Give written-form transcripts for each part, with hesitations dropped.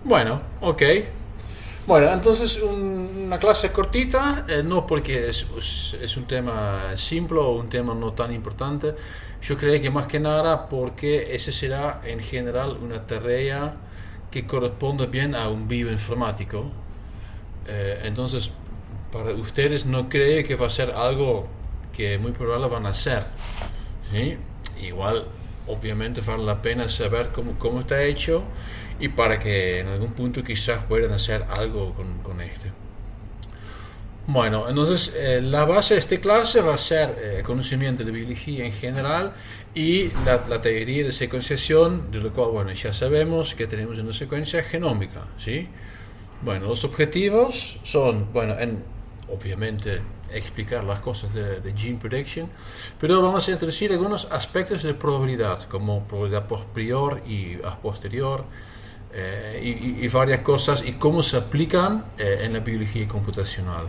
Bueno, ok. Bueno, entonces una clase cortita, no porque es un tema simple o un tema no tan importante. Yo creo que más que nada porque ese será en general una tarea que corresponde bien a un bioinformático. Entonces, para ustedes no creo que va a ser algo que muy probable van a hacer. ¿Sí? Igual, obviamente, vale la pena saber cómo está hecho y para que en algún punto quizás puedan hacer algo con este. Bueno, entonces la base de esta clase va a ser conocimiento de biología en general y la teoría de secuenciación, de lo cual, bueno, ya sabemos que tenemos una secuencia genómica, ¿sí? Bueno, los objetivos son, bueno, obviamente explicar las cosas de gene prediction, pero vamos a introducir algunos aspectos de probabilidad, como probabilidad post prior y a posterior, y varias cosas, y cómo se aplican en la biología computacional.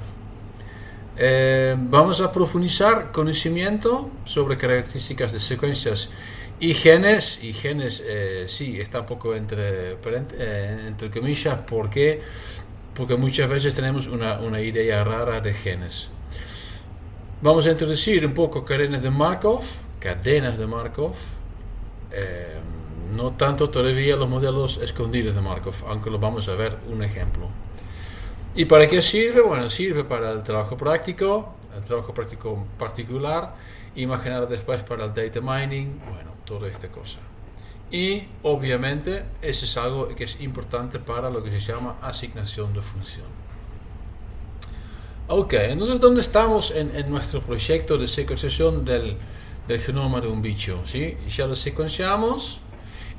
Vamos a profundizar conocimiento sobre características de secuencias y genes, sí, está un poco entre comillas, porque muchas veces tenemos una idea rara de genes. Vamos a introducir un poco cadenas de Markov, no tanto todavía los modelos escondidos de Markov, aunque lo vamos a ver un ejemplo. ¿Y para qué sirve? Bueno, sirve para el trabajo práctico particular, y más que nada después para el data mining, bueno, toda esta cosa. Y obviamente eso es algo que es importante para lo que se llama asignación de función. Ok, entonces ¿dónde estamos en nuestro proyecto de secuenciación del genoma de un bicho? ¿Sí? Ya lo secuenciamos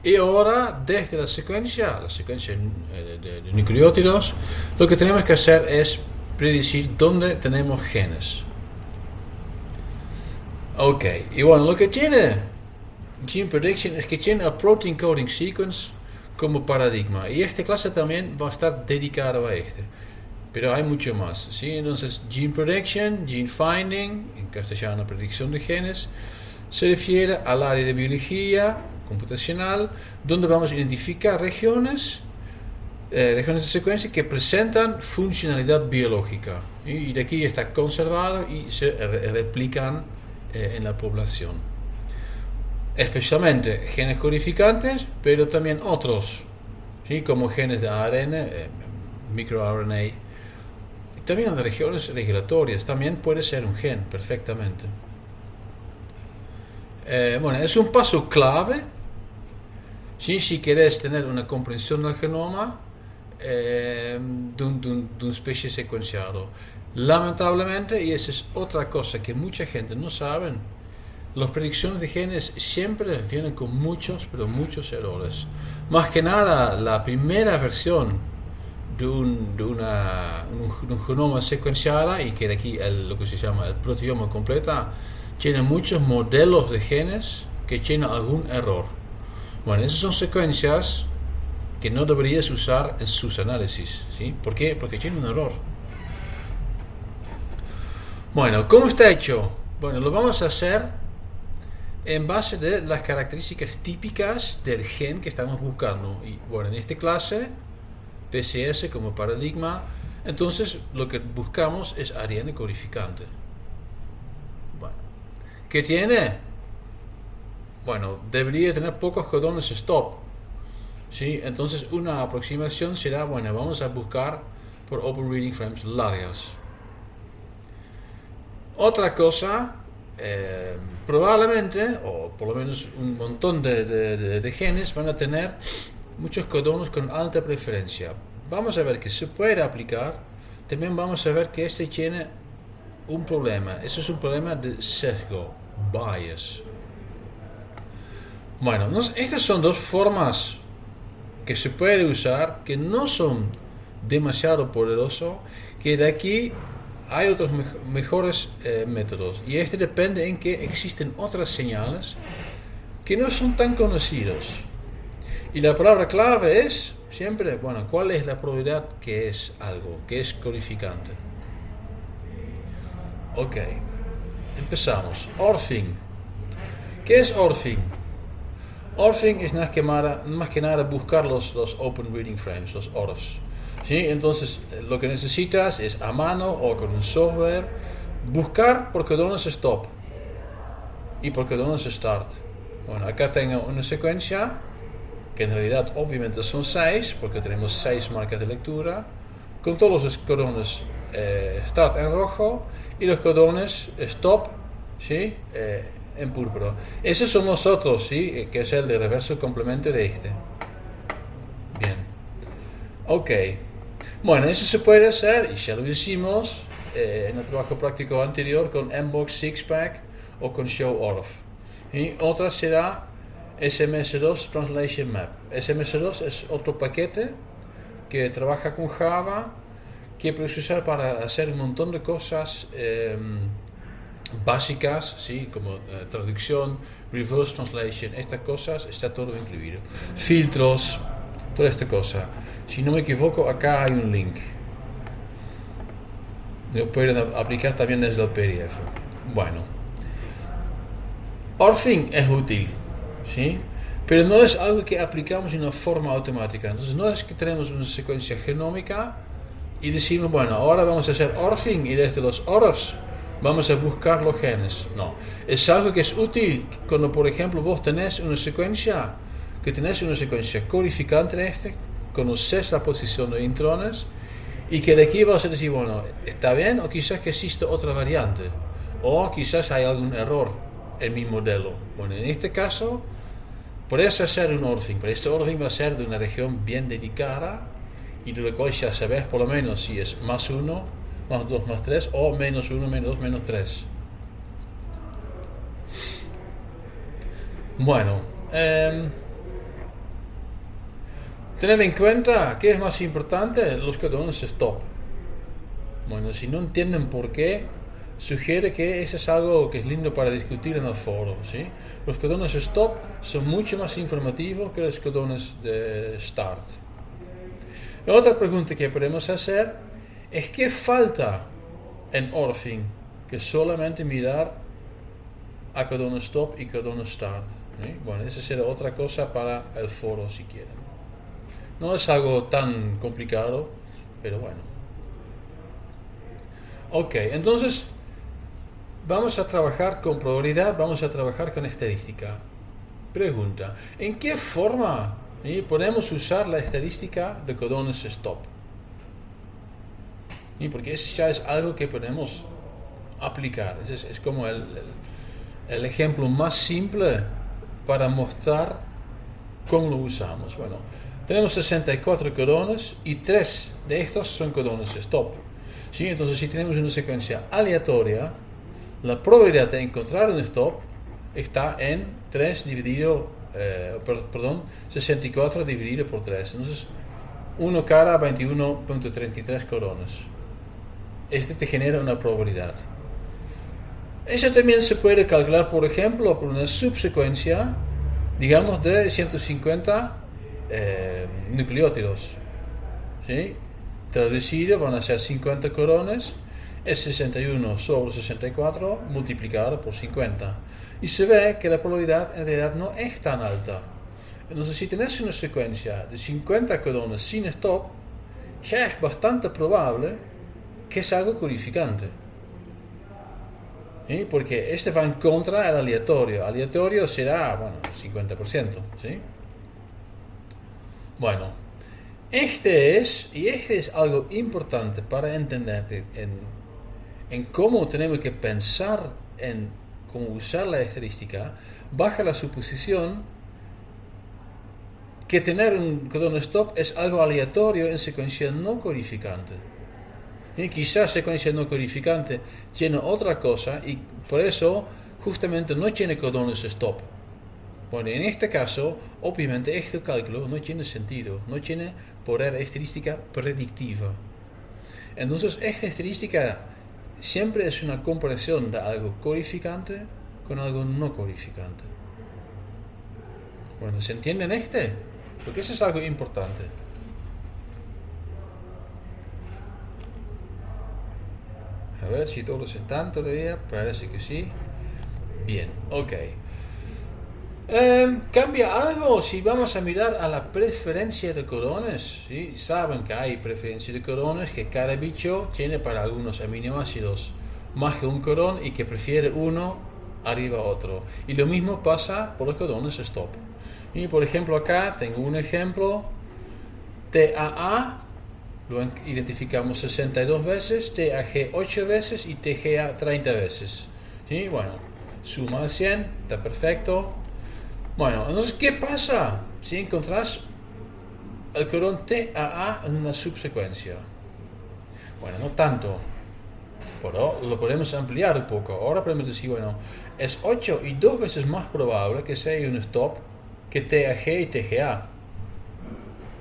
y ahora desde la secuencia de nucleótidos, lo que tenemos que hacer es predecir dónde tenemos genes. Ok, y bueno, lo que tiene Gene Prediction es que tiene a Protein Coding Sequence como paradigma, y esta clase también va a estar dedicada a este, pero hay mucho más, ¿sí? Entonces Gene Prediction, Gene Finding, en castellano predicción de genes, se refiere al área de biología computacional donde vamos a identificar regiones de secuencia que presentan funcionalidad biológica, y de aquí está conservado y se replican en la población, especialmente genes codificantes, pero también otros, ¿sí? Como genes de ARN, microRNA, y también de regiones regulatorias, también puede ser un gen perfectamente. Bueno, es un paso clave, ¿sí? Si querés tener una comprensión del genoma de una especie secuenciado. Lamentablemente, y esa es otra cosa que mucha gente no sabe, las predicciones de genes siempre vienen con muchos, pero muchos errores. Más que nada, la primera versión de un genoma secuenciado, y que de aquí lo que se llama el proteoma completa, tiene muchos modelos de genes que tienen algún error. Bueno, esas son secuencias que no deberías usar en sus análisis, ¿sí? ¿Por qué? Porque tiene un error. Bueno, ¿cómo está hecho? Bueno, lo vamos a hacer en base de las características típicas del gen que estamos buscando. Y bueno, en esta clase, PCS como paradigma, entonces lo que buscamos es ARN codificante. Bueno, ¿qué tiene? Bueno, debería tener pocos codones stop, ¿sí? Entonces una aproximación será, bueno, vamos a buscar por open reading frames largas. Otra cosa, probablemente, o por lo menos un montón de genes van a tener muchos codones con alta preferencia. Vamos a ver que se puede aplicar. También vamos a ver que este tiene un problema. Eso es un problema de sesgo, bias. Bueno, estas son dos formas que se puede usar, que no son demasiado poderosos, que de aquí hay otros mejores métodos, y este depende en que existen otras señales que no son tan conocidos. Y la palabra clave es siempre, bueno, ¿cuál es la probabilidad que es algo, que es codificante? Ok, empezamos. Orthing. ¿Qué es orthing? Orthing es más que nada buscar los Open Reading Frames, los ORFs. ¿Sí? Entonces, lo que necesitas es a mano o con un software buscar por cada uno es stop y por cada uno es start. Bueno, acá tengo una secuencia que en realidad obviamente son 6 porque tenemos 6 marcas de lectura con todos los cordones start en rojo y los cordones stop, ¿sí? En púrpura. Ese somos nosotros, ¿sí? Que es el de reverso complemento de este. Bien. Ok. Bueno, eso se puede hacer y ya lo hicimos en el trabajo práctico anterior con Mbox Sixpack o con ShowOrf. Y otra será SMS2 Translation Map. SMS2 es otro paquete que trabaja con Java que puedes usar para hacer un montón de cosas básicas, ¿sí? Como traducción, reverse translation, estas cosas, está todo incluido. Filtros, toda esta cosa. Si no me equivoco, acá hay un link. Lo pueden aplicar también desde el PDF. Bueno, Orthing es útil, ¿sí? Pero no es algo que aplicamos de una forma automática. Entonces no es que tenemos una secuencia genómica y decimos, bueno, ahora vamos a hacer Orthing y desde los ORFs vamos a buscar los genes. No, es algo que es útil cuando, por ejemplo, vos tenés una secuencia codificante de este, conoces la posición de intrones y que de aquí vas a decir, bueno, está bien o quizás que existe otra variante o quizás hay algún error en mi modelo. Bueno, en este caso puedes hacer un Orthing, pero este Orthing va a ser de una región bien dedicada y de lo cual ya sabes por lo menos si es más 1, más 2, más 3 o menos 1, menos 2, menos 3. Bueno, tener en cuenta que es más importante los cordones stop. Bueno, si no entienden por qué, sugiere que eso es algo que es lindo para discutir en el foro, ¿sí? Los cordones stop son mucho más informativos que los cordones de start. Y otra pregunta que podemos hacer es qué falta en Orthing que solamente mirar a cordón stop y cordón start, ¿sí? Bueno, esa será otra cosa para el foro si quieren. No es algo tan complicado, pero bueno. Ok, entonces vamos a trabajar con probabilidad, vamos a trabajar con estadística. Pregunta, ¿en qué forma podemos usar la estadística de cordones stop? Porque eso ya es algo que podemos aplicar. Es como el ejemplo más simple para mostrar cómo lo usamos. Bueno, tenemos 64 cordones y 3 de estos son cordones stop. ¿Sí? Entonces, si tenemos una secuencia aleatoria, la probabilidad de encontrar un stop está en 64 dividido por 3. Entonces, 1 cada 21.33 cordones. Este te genera una probabilidad. Eso también se puede calcular, por ejemplo, por una subsecuencia, digamos, de 150 nucleótidos. ¿Sí? Traducido van a ser 50 cordones, es 61 sobre 64 multiplicado por 50. Y se ve que la probabilidad en realidad no es tan alta. Entonces, si tenés una secuencia de 50 cordones sin stop, ya es bastante probable que es algo codificante. ¿Sí? Porque este va en contra del aleatorio. Aleatorio será, bueno, 50%. ¿Sí? Bueno, este es algo importante para entender en cómo tenemos que pensar en cómo usar la estadística, bajo la suposición que tener un cordón stop es algo aleatorio en secuencia no codificante. Y quizás secuencia no codificante tiene otra cosa y por eso justamente no tiene cordones stop. Bueno, en este caso, obviamente este cálculo no tiene sentido, no tiene poder estadística predictiva. Entonces, esta estadística siempre es una comparación de algo codificante con algo no codificante. Bueno, ¿se entiende en este? Porque eso es algo importante. A ver si todos están todavía, parece que sí. Bien, ok. ¿Cambia algo? Si vamos a mirar a la preferencia de corones, ¿sí? Saben que hay preferencia de corones, que cada bicho tiene para algunos aminoácidos más que un codón y que prefiere uno arriba a otro. Y lo mismo pasa por los codones stop. Y por ejemplo acá tengo un ejemplo, TAA, lo identificamos 62 veces, TAG 8 veces y TGA 30 veces. ¿Sí? Bueno, suma al 100, está perfecto. Bueno, entonces, ¿qué pasa si encontrás el codón TAA en una subsecuencia? Bueno, no tanto, pero lo podemos ampliar un poco. Ahora podemos decir, bueno, es 8 y 2 veces más probable que sea un stop que TAG y TGA.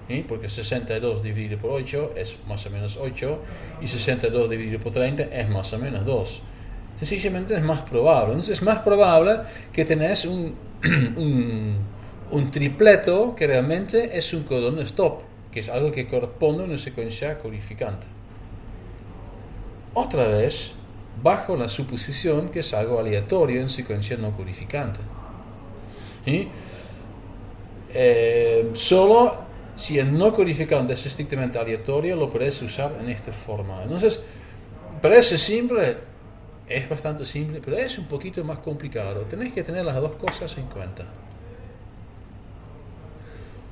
¿Sí? Porque 62 dividido por 8 es más o menos 8 y 62 dividido por 30 es más o menos 2. Sencillamente es más probable. Entonces es más probable que tenés un tripleto que realmente es un codón stop, que es algo que corresponde a una secuencia codificante. Otra vez, bajo la suposición que es algo aleatorio en secuencia no codificante. ¿Sí? Solo si el no codificante es estrictamente aleatorio lo puedes usar en esta forma. Entonces, parece simple, es bastante simple, pero es un poquito más complicado. Tenéis que tener las dos cosas en cuenta.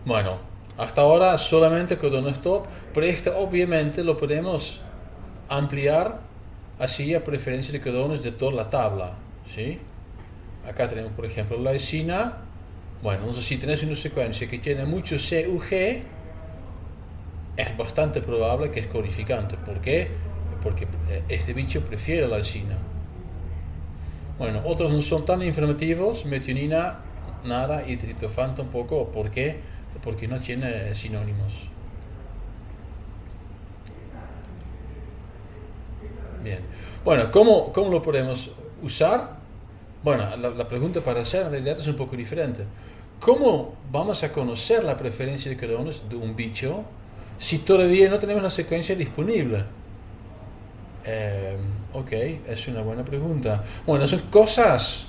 Bueno, hasta ahora solamente codón stop, pero esto obviamente lo podemos ampliar así a preferencia de codones de toda la tabla. ¿Sí? Acá tenemos por ejemplo la lysina. Bueno, entonces si tenés una secuencia que tiene mucho CUG, es bastante probable que es codificante. ¿Por qué? Porque este bicho prefiere la lysina. Bueno, otros no son tan informativos, metionina, nada, y triptofán tampoco. ¿Por qué? Porque no tiene sinónimos. Bien. Bueno, ¿cómo lo podemos usar? Bueno, la pregunta para hacer en realidad es un poco diferente. ¿Cómo vamos a conocer la preferencia de codones de un bicho si todavía no tenemos la secuencia disponible? Ok, es una buena pregunta. Bueno, son cosas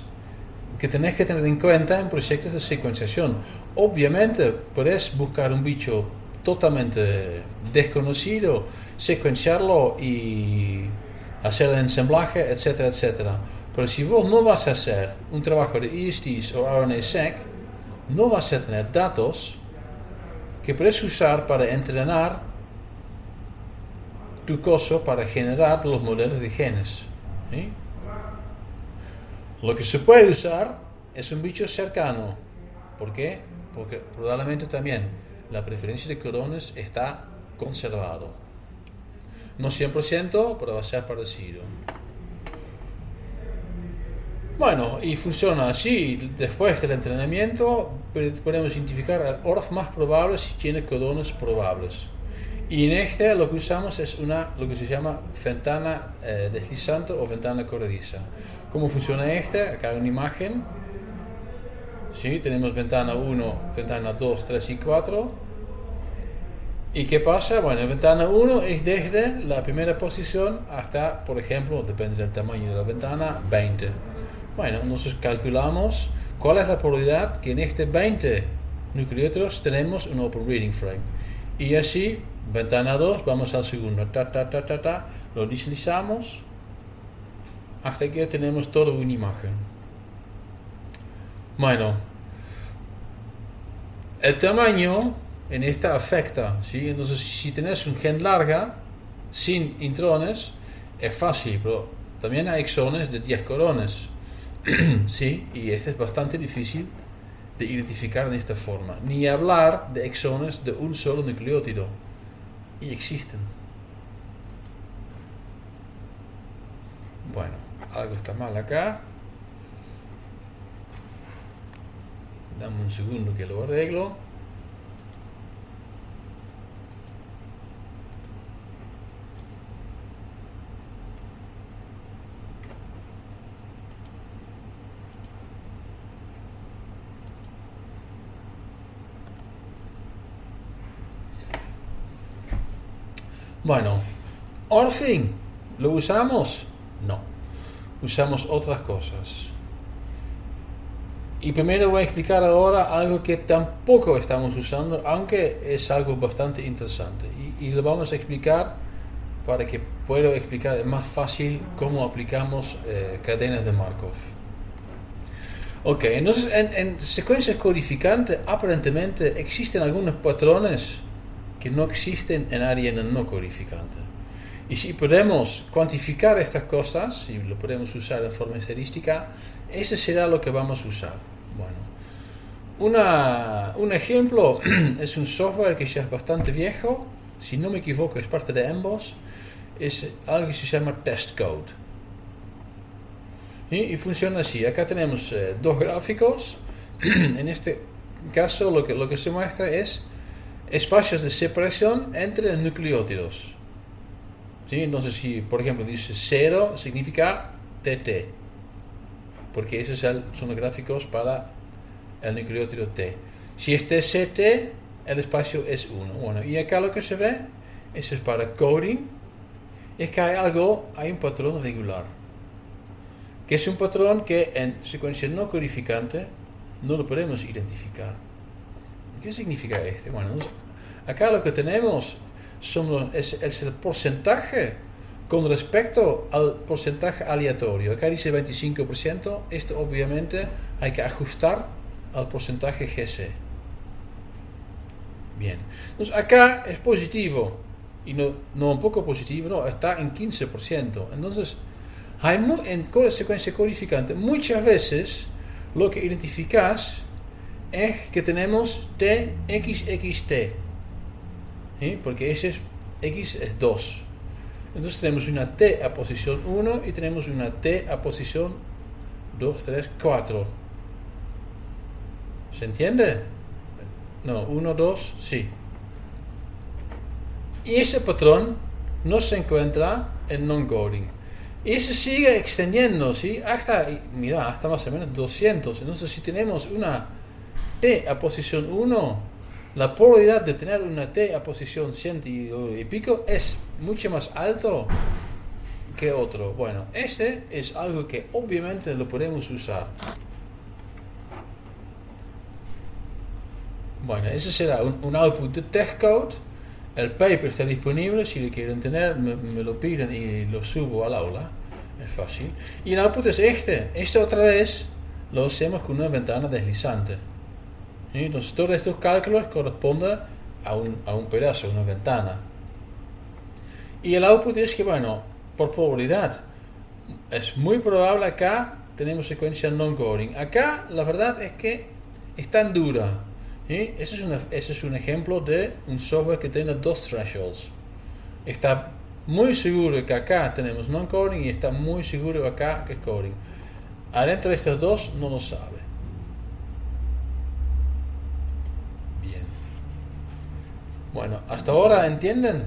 que tenés que tener en cuenta en proyectos de secuenciación. Obviamente, puedes buscar un bicho totalmente desconocido, secuenciarlo y hacer el ensamblaje, etcétera, etcétera. Pero si vos no vas a hacer un trabajo de ESTs o RNA-seq, no vas a tener datos que puedes usar para entrenar tu coso para generar los modelos de genes. ¿Sí? Lo que se puede usar es un bicho cercano. ¿Por qué? Porque probablemente también la preferencia de codones está conservado. No 100%, pero va a ser parecido. Bueno, y funciona así. Después del entrenamiento podemos identificar el ORF más probable si tiene codones probables. Y en este lo que usamos es lo que se llama ventana deslizante o ventana corrediza. ¿Cómo funciona esta? Acá hay una imagen. ¿Sí? Tenemos ventana 1, ventana 2, 3 y 4. ¿Y qué pasa? Bueno, ventana 1 es desde la primera posición hasta, por ejemplo, depende del tamaño de la ventana, 20. Bueno, entonces calculamos cuál es la probabilidad que en este 20 nucleótidos tenemos un open reading frame. Y así, ventana 2, vamos al segundo, lo deslizamos hasta que tenemos toda una imagen. Bueno, el tamaño en esta afecta, ¿sí? Entonces si tenés un gen larga, sin intrones, es fácil, pero también hay exones de 10 codones, ¿sí? Y este es bastante difícil de identificar en esta forma. Ni hablar de exones de un solo nucleótido. Y existen. Bueno, algo está mal acá. Dame un segundo que lo arreglo. Bueno, orfing, ¿lo usamos? No, usamos otras cosas. Y primero voy a explicar ahora algo que tampoco estamos usando, aunque es algo bastante interesante. Y lo vamos a explicar para que pueda explicar más fácil cómo aplicamos cadenas de Markov. Ok, entonces en secuencias codificantes aparentemente existen algunos patrones que no existen en área no codificante. Y si podemos cuantificar estas cosas, si lo podemos usar en forma estadística, ese será lo que vamos a usar. Bueno, un ejemplo es un software que ya es bastante viejo, si no me equivoco es parte de Embos, es algo que se llama testcode. Y funciona así, acá tenemos dos gráficos, en este caso lo que se muestra es espacios de separación entre nucleótidos. ¿Sí? Entonces si por ejemplo dice 0 significa TT, porque esos son los gráficos para el nucleótido T. Si es TCT, el espacio es 1. Bueno, y acá lo que se ve, eso es para coding, es que hay un patrón regular, que es un patrón que en secuencia no codificante no lo podemos identificar. ¿Qué significa este? Bueno, acá lo que tenemos es el porcentaje con respecto al porcentaje aleatorio. Acá dice 25%, esto obviamente hay que ajustar al porcentaje GC. Bien, entonces acá es positivo, y no un poco positivo, no, está en 15%. Entonces, en secuencia codificante, muchas veces lo que identificas es que tenemos TXXT, ¿sí? Porque X es 2. Entonces tenemos una T a posición 1 y tenemos una T a posición 2, 3, 4. ¿Se entiende? No, 1, 2, sí. Y ese patrón no se encuentra en non-coding. Y se sigue extendiendo, ¿sí? Hasta más o menos 200. Entonces, si tenemos una T a posición 1, la probabilidad de tener una T a posición 100 y pico es mucho más alto que otro. Bueno, este es algo que obviamente lo podemos usar. Bueno, ese será un output de testcode. El paper está disponible, si lo quieren tener me lo piden y lo subo al aula, es fácil. Y el output es este otra vez lo hacemos con una ventana deslizante. ¿Sí? Entonces todos estos cálculos corresponden a un pedazo, una ventana. Y el output es que, bueno, por probabilidad, es muy probable acá tenemos secuencia non-coding. Acá la verdad es que es tan dura. ¿Sí? Ese es un ejemplo de un software que tiene dos thresholds. Está muy seguro que acá tenemos non-coding y está muy seguro acá que es coding. Adentro de estos dos no lo sabe. Bien. Bueno, hasta ahora ¿entienden?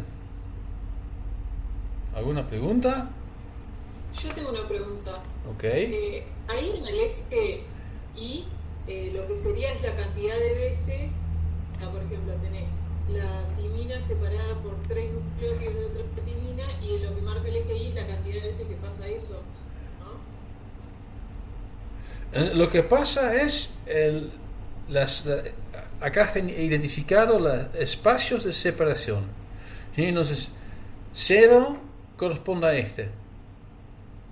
¿Alguna pregunta? Yo tengo una pregunta. Ok. Ahí en el eje Y, lo que sería es la cantidad de veces, o sea, por ejemplo, tenés la timina separada por 3 nucleótidos de otra timina y lo que marca el eje Y es la cantidad de veces que pasa eso, ¿no? Lo que pasa es, acá están identificados los espacios de separación. ¿Sí? Entonces, 0 corresponde a este.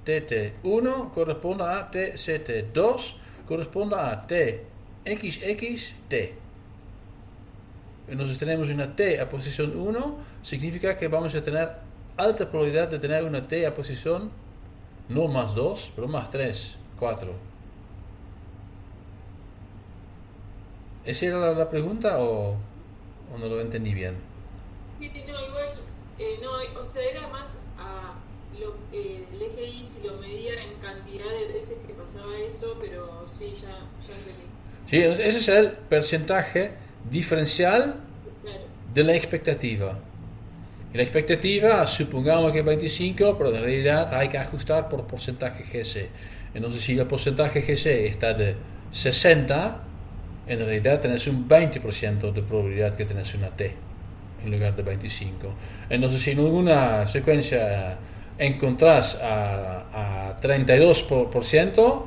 TT1 corresponde a TCT2 corresponde a TXXT. Entonces tenemos una T a posición 1, significa que vamos a tener alta probabilidad de tener una T a posición no más 2, pero más 3, 4. ¿Esa era la pregunta o no lo entendí bien? Sí, no, igual, no, o sea, era más el eje Y si lo medía en cantidad de veces que pasaba eso, pero sí, ya entendí. Sí, ese es el porcentaje diferencial Claro. de la expectativa. Y la expectativa, supongamos que es 25, pero en realidad hay que ajustar por porcentaje GC. Entonces, si el porcentaje GC está de 60, en realidad tenés un 20% de probabilidad que tenés una T en lugar de 25. Entonces, si en alguna secuencia encontrás a 32%,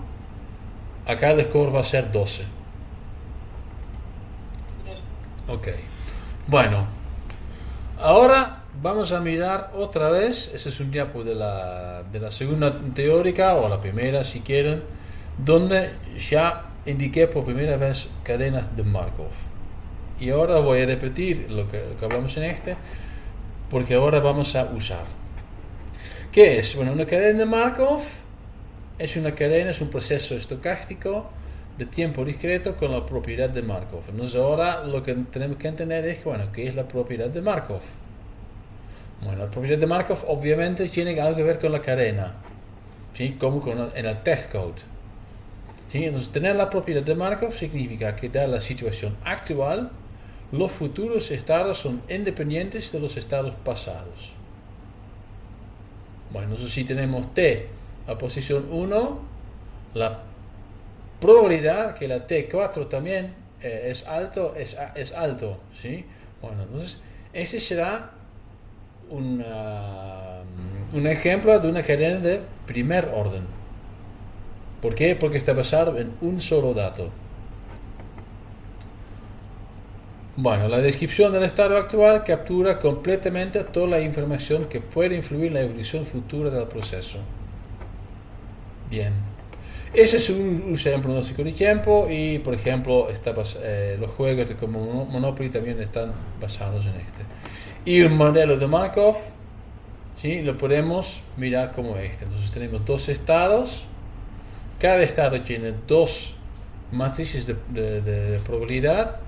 acá el score va a ser 12. Ok. Bueno, ahora vamos a mirar otra vez. Ese es un diapo de la segunda teórica, o la primera si quieren, donde ya indiqué por primera vez cadenas de Markov. Y ahora voy a repetir lo que hablamos en este, porque ahora vamos a usar. ¿Qué es? Bueno, una cadena de Markov es una cadena, es un proceso estocástico de tiempo discreto con la propiedad de Markov. Entonces ahora lo que tenemos que entender es, bueno, ¿qué es la propiedad de Markov? Bueno, la propiedad de Markov obviamente tiene algo que ver con la cadena, ¿sí? Como en el test code. ¿Sí? Entonces tener la propiedad de Markov significa que dada la situación actual, los futuros estados son independientes de los estados pasados. Bueno, entonces si tenemos t a posición 1, la probabilidad que la T4 también es alto, ¿sí? Bueno, entonces ese será un ejemplo de una cadena de primer orden. ¿Por qué? Porque está basado en un solo dato. Bueno, la descripción del estado actual captura completamente toda la información que puede influir en la evolución futura del proceso. Bien. Ese es un ejemplo pronóstico de tiempo y, por ejemplo, los juegos de como Monopoly también están basados en este. Y un modelo de Markov, ¿sí? Lo podemos mirar como este. Entonces tenemos dos estados. Cada estado tiene dos matrices de probabilidad.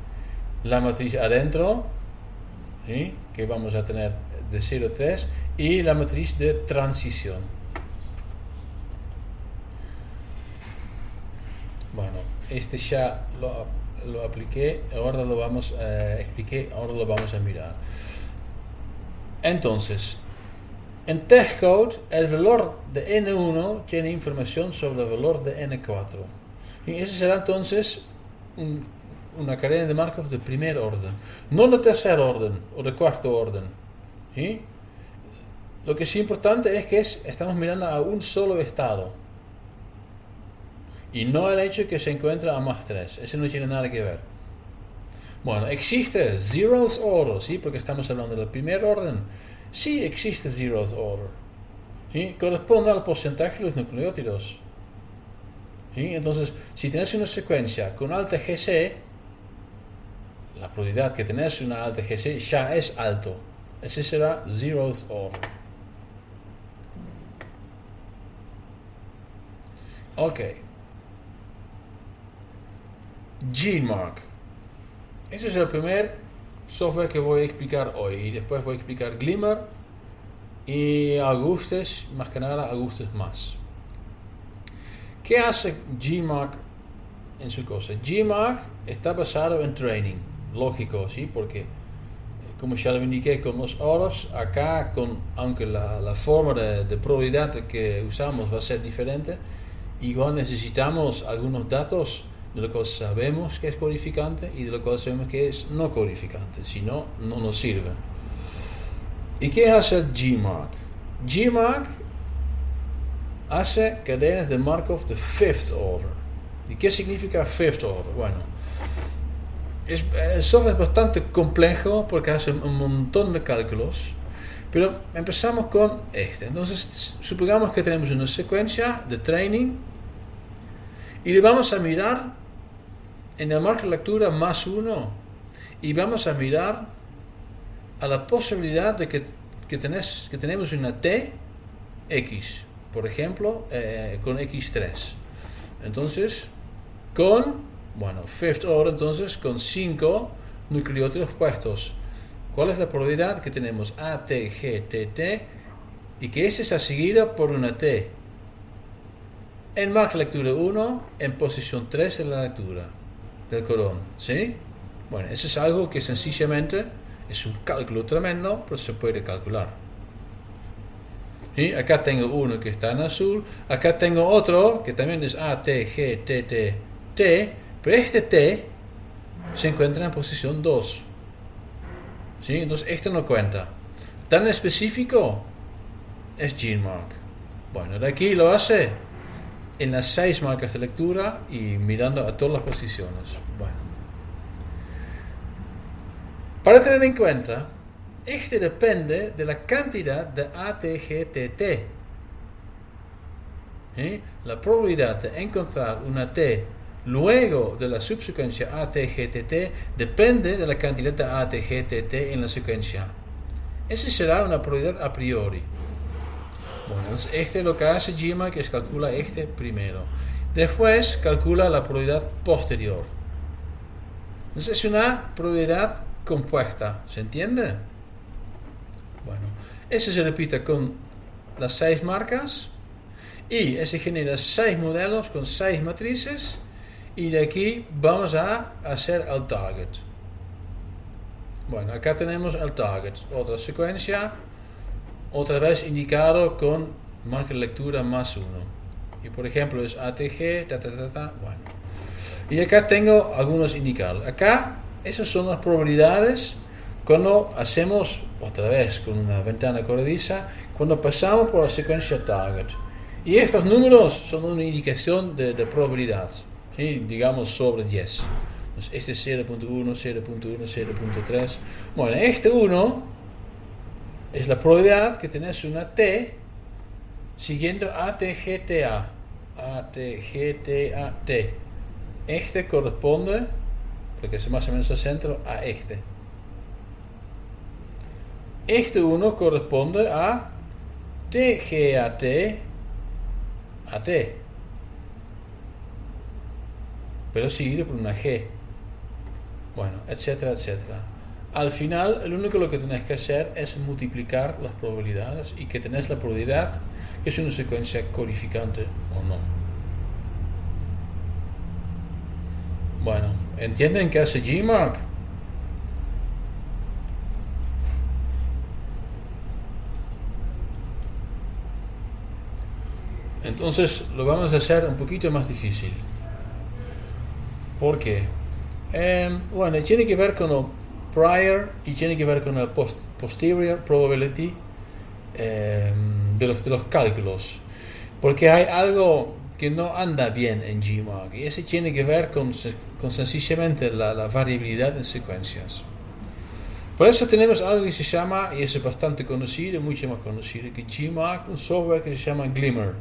La matriz adentro, ¿sí? Que vamos a tener de 0 a 3, y la matriz de transición. Bueno, este ya lo apliqué, ahora lo vamos a expliqué, ahora lo vamos a mirar. Entonces, en testcode, el valor de N1 tiene información sobre el valor de N4. Y ese será entonces una cadena de Markov de primer orden, no de tercer orden o de cuarto orden. ¿Sí? Lo que es importante es que estamos mirando a un solo estado. Y no el hecho de que se encuentra a más 3. Ese no tiene nada que ver. Bueno, ¿existe zeroth order? ¿Sí? Porque estamos hablando del primer orden. Sí, existe zeroth order. ¿Sí? Corresponde al porcentaje de los nucleótidos. ¿Sí? Entonces, si tenés una secuencia con alta GC, la probabilidad que tenés una alta GC ya es alto. Ese será zeroth order. Ok. GeneMark. Ese es el primer software que voy a explicar hoy. Y después voy a explicar Glimmer y Augustus, más que nada Augustus más. ¿Qué hace GeneMark en su cosa? GeneMark está basado en training, lógico, ¿sí? Porque, como ya lo indiqué con los ORFs, acá, aunque la forma de probabilidad que usamos va a ser diferente, igual necesitamos algunos datos de lo cual sabemos que es codificante y de lo cual sabemos que es no codificante, si no, no nos sirve. ¿Y qué hace GeneMark? GeneMark hace cadenas de Markov de fifth order. ¿Y qué significa fifth order? Bueno, el software es bastante complejo porque hace un montón de cálculos, pero empezamos con este. Entonces, supongamos que tenemos una secuencia de training y le vamos a mirar en el marco de lectura más 1 y vamos a mirar a la posibilidad de que tenemos una T X, por ejemplo, con X3. Entonces, fifth order, entonces, con 5 nucleótidos puestos. ¿Cuál es la probabilidad que tenemos A, T, G, T, T y que esa sea seguida por una T en marca lectura 1 en posición 3 de la lectura del codón? ¿Sí? Bueno, eso es algo que sencillamente es un cálculo tremendo, pero se puede calcular. ¿Sí? Acá tengo uno que está en azul, acá tengo otro que también es A, T, G, T, T, T, pero este T se encuentra en posición 2. ¿Sí? Entonces este no cuenta. Tan específico es GeneMark. Bueno, de aquí lo hace en las 6 marcas de lectura y mirando a todas las posiciones. Bueno, para tener en cuenta, este depende de la cantidad de ATGTT. La probabilidad de encontrar una T luego de la subsecuencia ATGTT depende de la cantidad de ATGTT en la secuencia. Esa será una probabilidad a priori. Bueno, entonces este lo que hace GMAC es calcula este primero. Después calcula la probabilidad posterior. Entonces es una probabilidad compuesta, ¿se entiende? Bueno, eso se repite con las 6 marcas y ese genera 6 modelos con 6 matrices y de aquí vamos a hacer el target. Bueno, acá tenemos el target, otra secuencia, otra vez indicado con marca de lectura más 1. Y por ejemplo es ATG, bueno. Y acá tengo algunos indicados. Acá, esas son las probabilidades cuando hacemos, otra vez con una ventana corrediza, cuando pasamos por la secuencia target. Y estos números son una indicación de probabilidad, ¿sí? Digamos sobre 10. Entonces este es 0.1, 0.1, 0.3. Bueno, este 1 es la probabilidad que tenés una T siguiendo ATGTA. ATGTAT. Este corresponde, porque es más o menos el centro, a este. Este 1 corresponde a TGAT AT. Pero seguido por una G. Bueno, etcétera, etcétera. Al final, lo único que tenés que hacer es multiplicar las probabilidades y que tenés la probabilidad que es una secuencia codificante o no. Bueno, ¿entienden qué hace GMAC? Entonces lo vamos a hacer un poquito más difícil. ¿Por qué? Bueno, tiene que ver con el prior y tiene que ver con la posterior probability de los cálculos. Porque hay algo que no anda bien en GMAC y ese tiene que ver con sencillamente la variabilidad en secuencias. Por eso tenemos algo que se llama, y es bastante conocido, mucho más conocido que GMAC, un software que se llama Glimmer.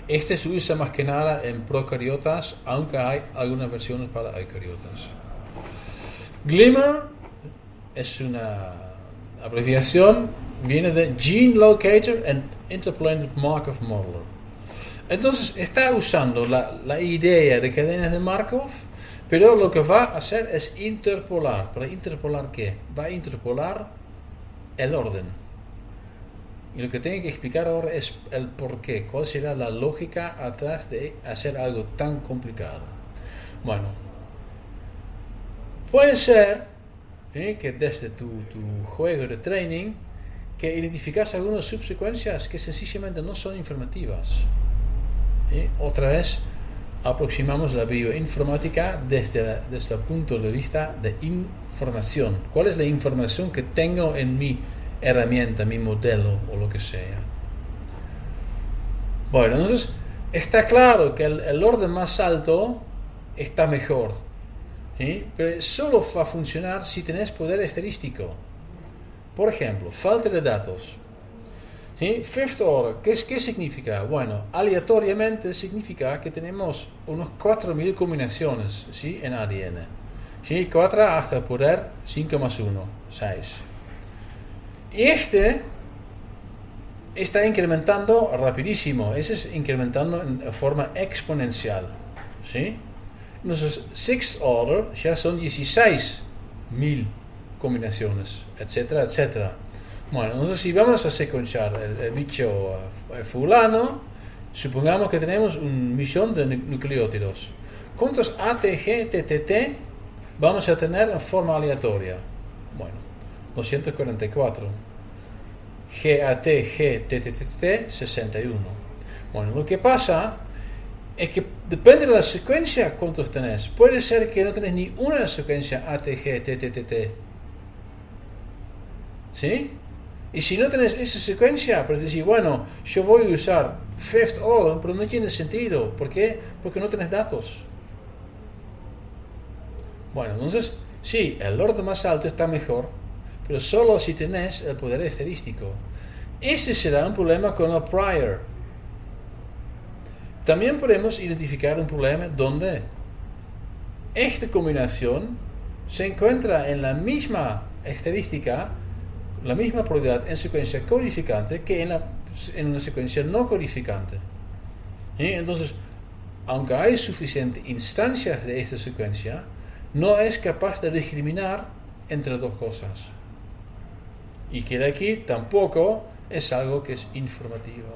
Este se usa más que nada en procariotas, aunque hay algunas versiones para eucariotas. Glimmer es una abreviación, viene de Gene Locator and Interpolated Markov Modeler. Entonces está usando la idea de cadenas de Markov, pero lo que va a hacer es interpolar. ¿Para interpolar qué? Va a interpolar el orden. Y lo que tengo que explicar ahora es el por qué. ¿Cuál será la lógica atrás de hacer algo tan complicado? Bueno, puede ser que desde tu juego de training que identificas algunas subsecuencias que sencillamente no son informativas. Otra vez aproximamos la bioinformática desde el punto de vista de información. ¿Cuál es la información que tengo en mi herramienta, mi modelo o lo que sea? Bueno, entonces está claro que el orden más alto está mejor, ¿sí? Pero solo va a funcionar si tenés poder estadístico. Por ejemplo, falta de datos, ¿sí? Fifth order, ¿qué significa? Bueno, aleatoriamente significa que tenemos unos 4.000 combinaciones, ¿sí? En ADN, ¿sí? 4 hasta el poder 5 más 1, 6. Y este está incrementando rapidísimo, ese es incrementando en forma exponencial, ¿sí? Entonces, sixth order ya son 16.000 combinaciones, etcétera, etcétera. Bueno, entonces si vamos a secuenciar el bicho fulano, supongamos que tenemos 1.000.000 de nucleótidos. ¿Cuántos ATGTT vamos a tener en forma aleatoria? Bueno, 244. GATGTTT 61. Bueno, lo que pasa es que depende de la secuencia cuántos tenés. Puede ser que no tenés ni una secuencia ATGTTT, ¿sí? Y si no tenés esa secuencia, pues decir, bueno, yo voy a usar fifth order, pero no tiene sentido. ¿Por qué? Porque no tenés datos. Bueno, entonces, sí, el orden más alto está mejor, pero solo si tenés el poder estadístico. Ese será un problema con el prior. También podemos identificar un problema donde esta combinación se encuentra en la misma estadística, la misma probabilidad en secuencia codificante que en una secuencia no codificante. ¿Sí? Entonces, aunque hay suficientes instancias de esta secuencia, no es capaz de discriminar entre dos cosas. Y que de aquí tampoco es algo que es informativo.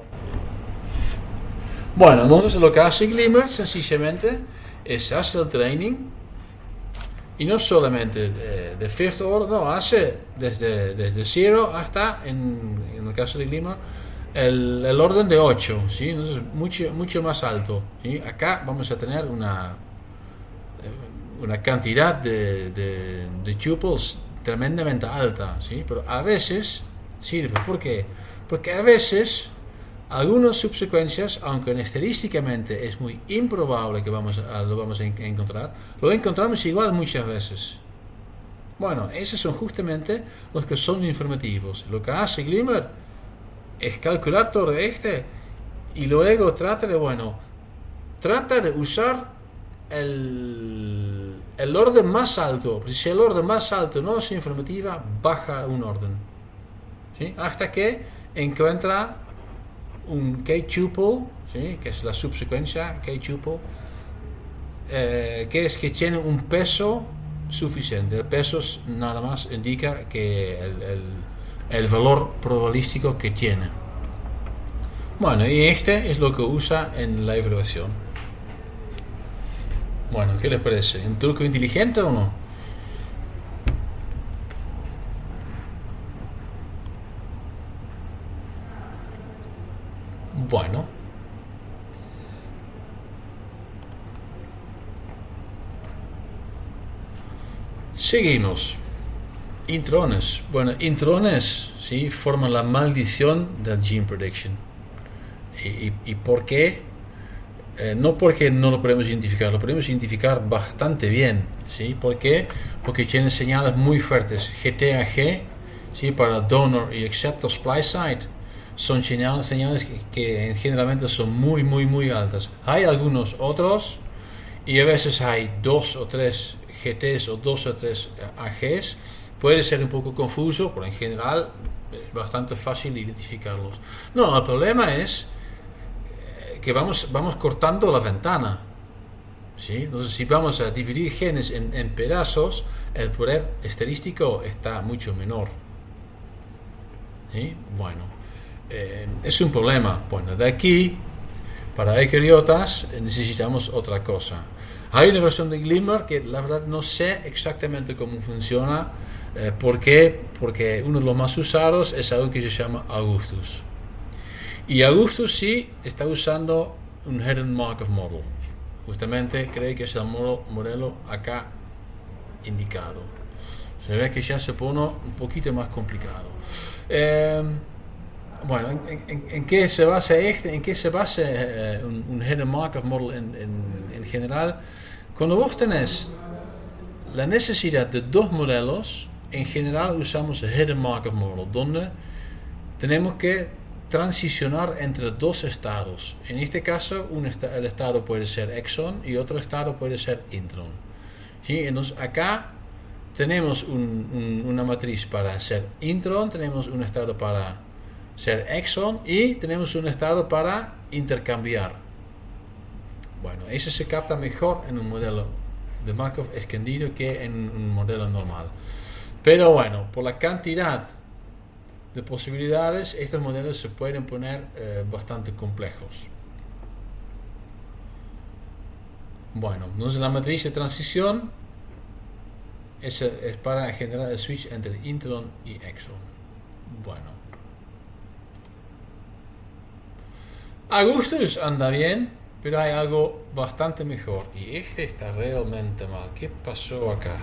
Bueno, entonces lo que hace Glimmer sencillamente es hacer el training. Y no solamente de fifth order, no, hace desde 0 hasta, en el caso de Glimmer, el orden de 8, ¿sí? Entonces mucho más alto. ¿Sí? Acá vamos a tener una cantidad de tuples tremendamente alta, ¿sí? Pero a veces sirve. ¿Por qué? Porque a veces algunas subsecuencias, aunque estadísticamente es muy improbable que lo vamos a encontrar, lo encontramos igual muchas veces. Bueno, esos son justamente los que son informativos. Lo que hace Glimmer es calcular todo y luego trata de usar el orden más alto. Si el orden más alto no es informativa, baja un orden, ¿sí? Hasta que encuentra un K-tuple, ¿sí? Que es la subsecuencia K-tuple, que tiene un peso suficiente. El peso nada más indica que el valor probabilístico que tiene. Bueno, y este es lo que usa en la evaluación. Bueno, ¿qué les parece? ¿Un truco inteligente o no? Bueno. Seguimos. Intrones. Bueno, intrones, ¿sí? Forman la maldición del gene prediction. ¿Y por qué? No porque no lo podemos identificar, lo podemos identificar bastante bien, ¿sí? ¿Por qué? Porque tienen señales muy fuertes, GTAG, ¿sí? Para donor y acceptor splice site, son señales que generalmente son muy altas. Hay algunos otros, y a veces hay 2 o 3 GTs o 2 o 3 AGs, puede ser un poco confuso, pero en general es bastante fácil identificarlos. No, el problema es que vamos cortando la ventana, ¿sí? Entonces, si vamos a dividir genes en pedazos, el poder estadístico está mucho menor, ¿sí? Bueno, es un problema. Bueno, de aquí, para eucariotas, necesitamos otra cosa. Hay una versión de Glimmer que la verdad no sé exactamente cómo funciona. ¿Por qué? Porque uno de los más usados es algo que se llama Augustus. Y Augustus sí está usando un Hidden Markov Model. Justamente cree que es el modelo acá indicado. Se ve que ya se pone un poquito más complicado. Bueno, ¿en qué se basa ¿En qué se basa un Hidden Markov Model en general? Cuando vos tenés la necesidad de dos modelos, en general usamos el Hidden Markov Model, donde tenemos que transicionar entre dos estados. En este caso, el estado puede ser exon y otro estado puede ser intron. ¿Sí? Entonces acá tenemos una matriz para ser intron, tenemos un estado para ser exon y tenemos un estado para intercambiar. Bueno, eso se capta mejor en un modelo de Markov extendido que en un modelo normal. Pero bueno, por la cantidad de posibilidades, estos modelos se pueden poner bastante complejos. Bueno, entonces la matriz de transición es para generar el switch entre intron y exon. Bueno, Augustus anda bien, pero hay algo bastante mejor. Y este está realmente mal. ¿Qué pasó acá?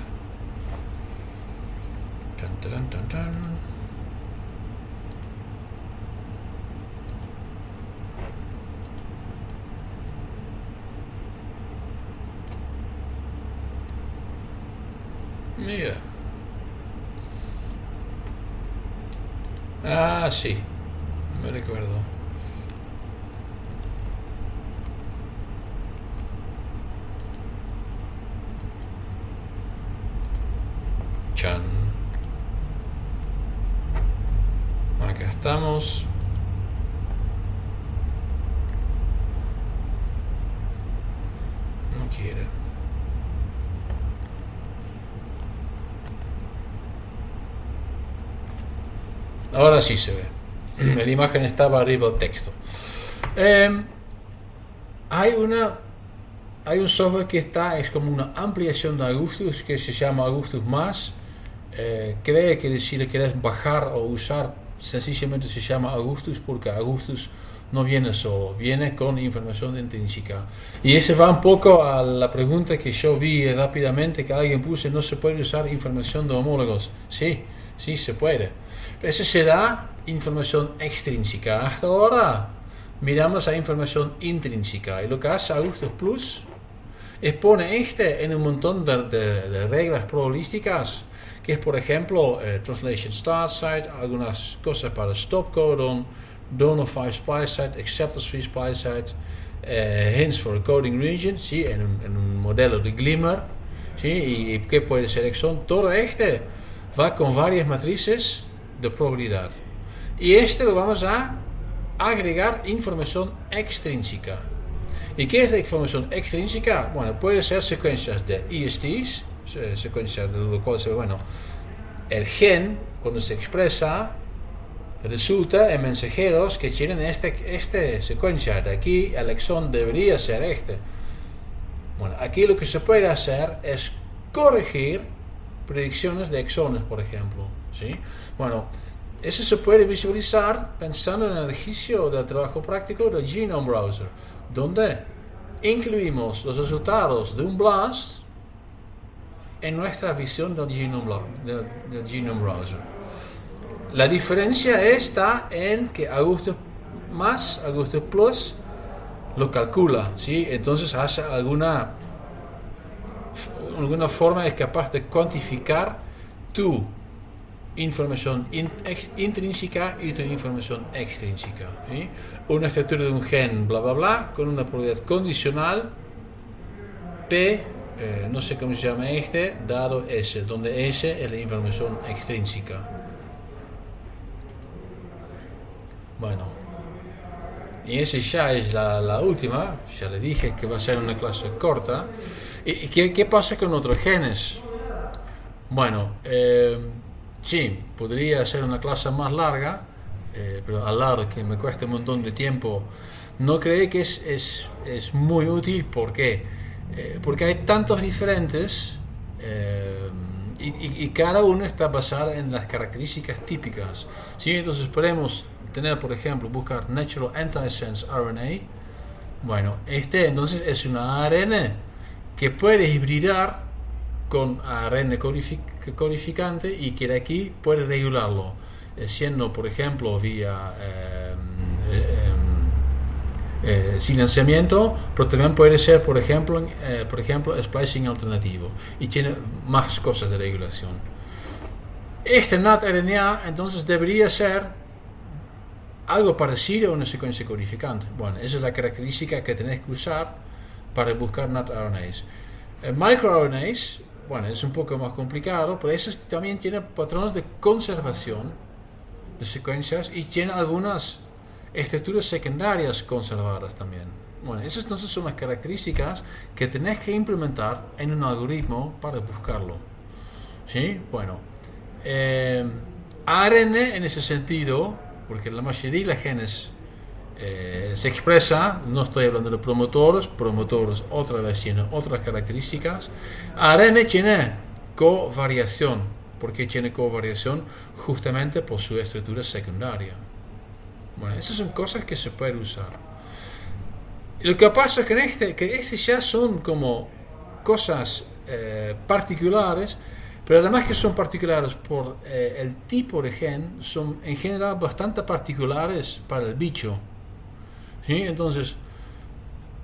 Mira. Ah, sí, me recuerdo. Chan. Acá estamos. No quiere. Ahora sí se ve. La imagen estaba arriba del texto. Hay un software que es como una ampliación de Augustus que se llama Augustus Más. Creo que si le querés bajar o usar, sencillamente se llama Augustus porque Augustus no viene solo, viene con información intrínseca. Y ese va un poco a la pregunta que yo vi rápidamente que alguien puso: ¿no se puede usar información de homólogos? Sí, sí se puede. Pero ese será información extrínseca. Hasta ahora miramos a información intrínseca y lo que hace Augustus Plus es poner en un montón de reglas probabilísticas, que es por ejemplo translation start site, algunas cosas para stop codon, donor 5 splice site, acceptors 3 splice site, hints for a coding region, ¿sí? en un modelo de Glimmer, ¿sí? y qué puede ser exon. Todo va con varias matrices de probabilidad y lo vamos a agregar información extrínseca. ¿Y qué es la información extrínseca? Bueno, puede ser secuencias de ISTs, secuencias de lo cual el gen cuando se expresa resulta en mensajeros que tienen esta secuencia. De aquí el exón debería ser Bueno, aquí lo que se puede hacer es corregir predicciones de exones, por ejemplo, ¿sí? Bueno, eso se puede visualizar pensando en el ejercicio del trabajo práctico del Genome Browser, donde incluimos los resultados de un BLAST en nuestra visión del Genome Browser. La diferencia está en que Augustus Plus lo calcula, ¿sí? Entonces hace alguna forma, es capaz de cuantificar tu información intrínseca y tu información extrínseca, ¿sí? Una estructura de un gen bla bla bla con una probabilidad condicional P, no sé cómo se llama dado S, donde S es la información extrínseca. Bueno, y esa ya es la última. Ya le dije que va a ser una clase corta. ¿Y qué pasa con otros genes? Bueno, sí, podría ser una clase más larga, pero al lado que me cuesta un montón de tiempo, no creo que es muy útil. ¿Por qué? Porque hay tantos diferentes y cada uno está basado en las características típicas, ¿sí? Entonces podemos tener, por ejemplo, buscar Natural Antisense RNA. Bueno, entonces es una ARN que puede hibridar con ARN codificante y que de aquí puede regularlo, siendo por ejemplo vía silenciamiento, pero también puede ser por ejemplo splicing alternativo y tiene más cosas de regulación. NAT-RNA entonces debería ser algo parecido a una secuencia codificante. Bueno, esa es la característica que tenés que usar para buscar NAT-RNAs. MicroRNAs, bueno, es un poco más complicado, pero eso también tiene patrones de conservación de secuencias y tiene algunas estructuras secundarias conservadas también. Bueno, esas entonces son las características que tenés que implementar en un algoritmo para buscarlo, ¿sí? Bueno, ARN en ese sentido, porque la mayoría de los genes se expresa, no estoy hablando de promotores otra vez tienen otras características. ARN tiene covariación. ¿Por qué tiene covariación? Justamente por su estructura secundaria. Bueno, esas son cosas que se pueden usar. Y lo que pasa es que ya son como cosas particulares, pero además que son particulares por el tipo de gen, son en general bastante particulares para el bicho, ¿sí? Entonces,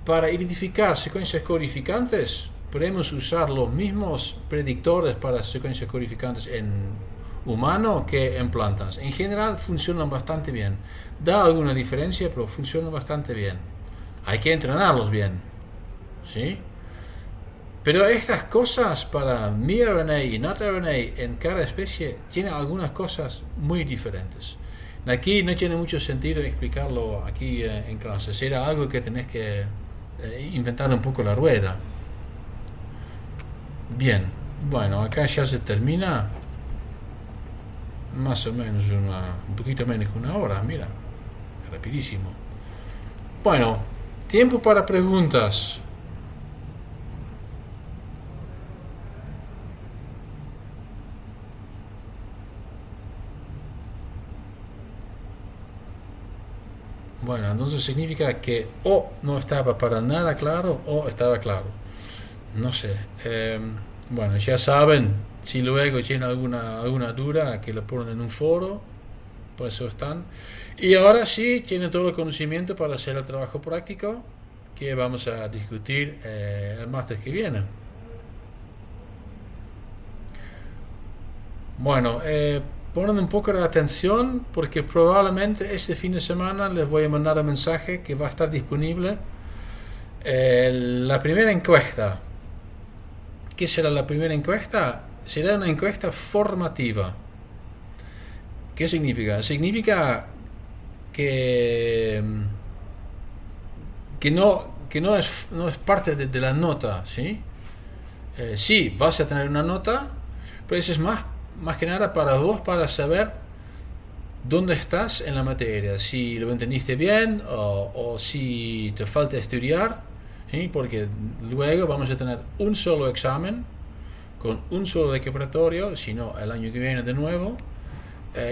para identificar secuencias codificantes, podemos usar los mismos predictores para secuencias codificantes en humano que en plantas. En general funcionan bastante bien. Da alguna diferencia, pero funcionan bastante bien. Hay que entrenarlos bien, ¿sí? Pero estas cosas para miRNA y NotRNA en cada especie tienen algunas cosas muy diferentes. Aquí no tiene mucho sentido explicarlo aquí en clase. Será algo que tenés que inventar un poco la rueda. Bien, bueno, acá ya se termina. Más o menos un poquito menos que una hora, mira. Rapidísimo. Bueno, tiempo para preguntas. Bueno, entonces significa que o no estaba para nada claro o estaba claro. No sé. Bueno, ya saben, si luego tienen alguna duda, que lo ponen en un foro. Por eso están. Y ahora sí, tienen todo el conocimiento para hacer el trabajo práctico que vamos a discutir el martes que viene. Bueno, ponen un poco de atención porque probablemente este fin de semana les voy a mandar un mensaje que va a estar disponible. La primera encuesta. ¿Qué será la primera encuesta? Será una encuesta formativa. ¿Qué significa? Significa que no es parte de la nota, ¿sí? Sí, vas a tener una nota, pero eso es más que nada para vos, para saber dónde estás en la materia, si lo entendiste bien o si te falta estudiar, ¿sí? Porque luego vamos a tener un solo examen con un solo recuperatorio, si no el año que viene de nuevo,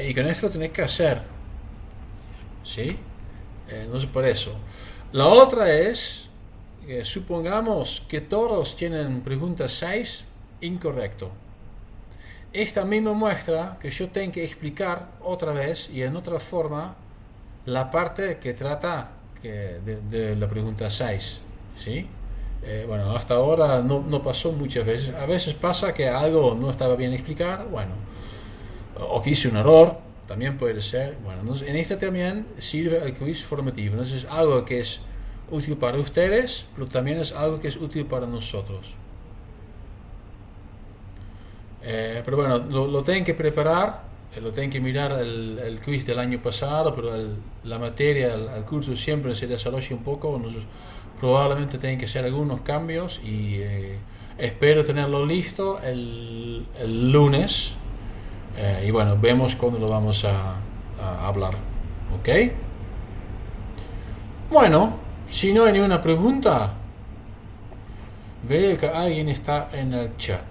y con esto lo tenés que hacer, ¿sí? Entonces por eso. La otra es, supongamos que todos tienen pregunta 6 incorrecto. Esta misma muestra que yo tengo que explicar otra vez y en otra forma la parte que trata de la pregunta 6, ¿sí? Bueno, hasta ahora no pasó muchas veces. A veces pasa que algo no estaba bien explicado, bueno, o que hice un error, también puede ser. Bueno, entonces en este también sirve el quiz formativo. Entonces es algo que es útil para ustedes, pero también es algo que es útil para nosotros. Pero bueno, lo tienen que preparar, lo tienen que mirar el quiz del año pasado, pero la materia, el curso siempre se desarrolla un poco, entonces probablemente tienen que hacer algunos cambios y espero tenerlo listo el lunes. Y bueno, vemos cuándo lo vamos a hablar, ¿ok? Bueno, si no hay ninguna pregunta, veo que alguien está en el chat.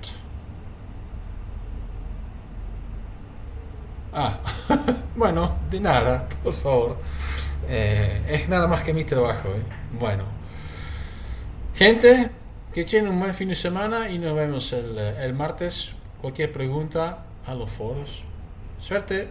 Bueno, de nada, por favor. Es nada más que mi trabajo, Bueno, gente, que tienen un buen fin de semana y nos vemos el martes. Cualquier pregunta a los foros. Suerte.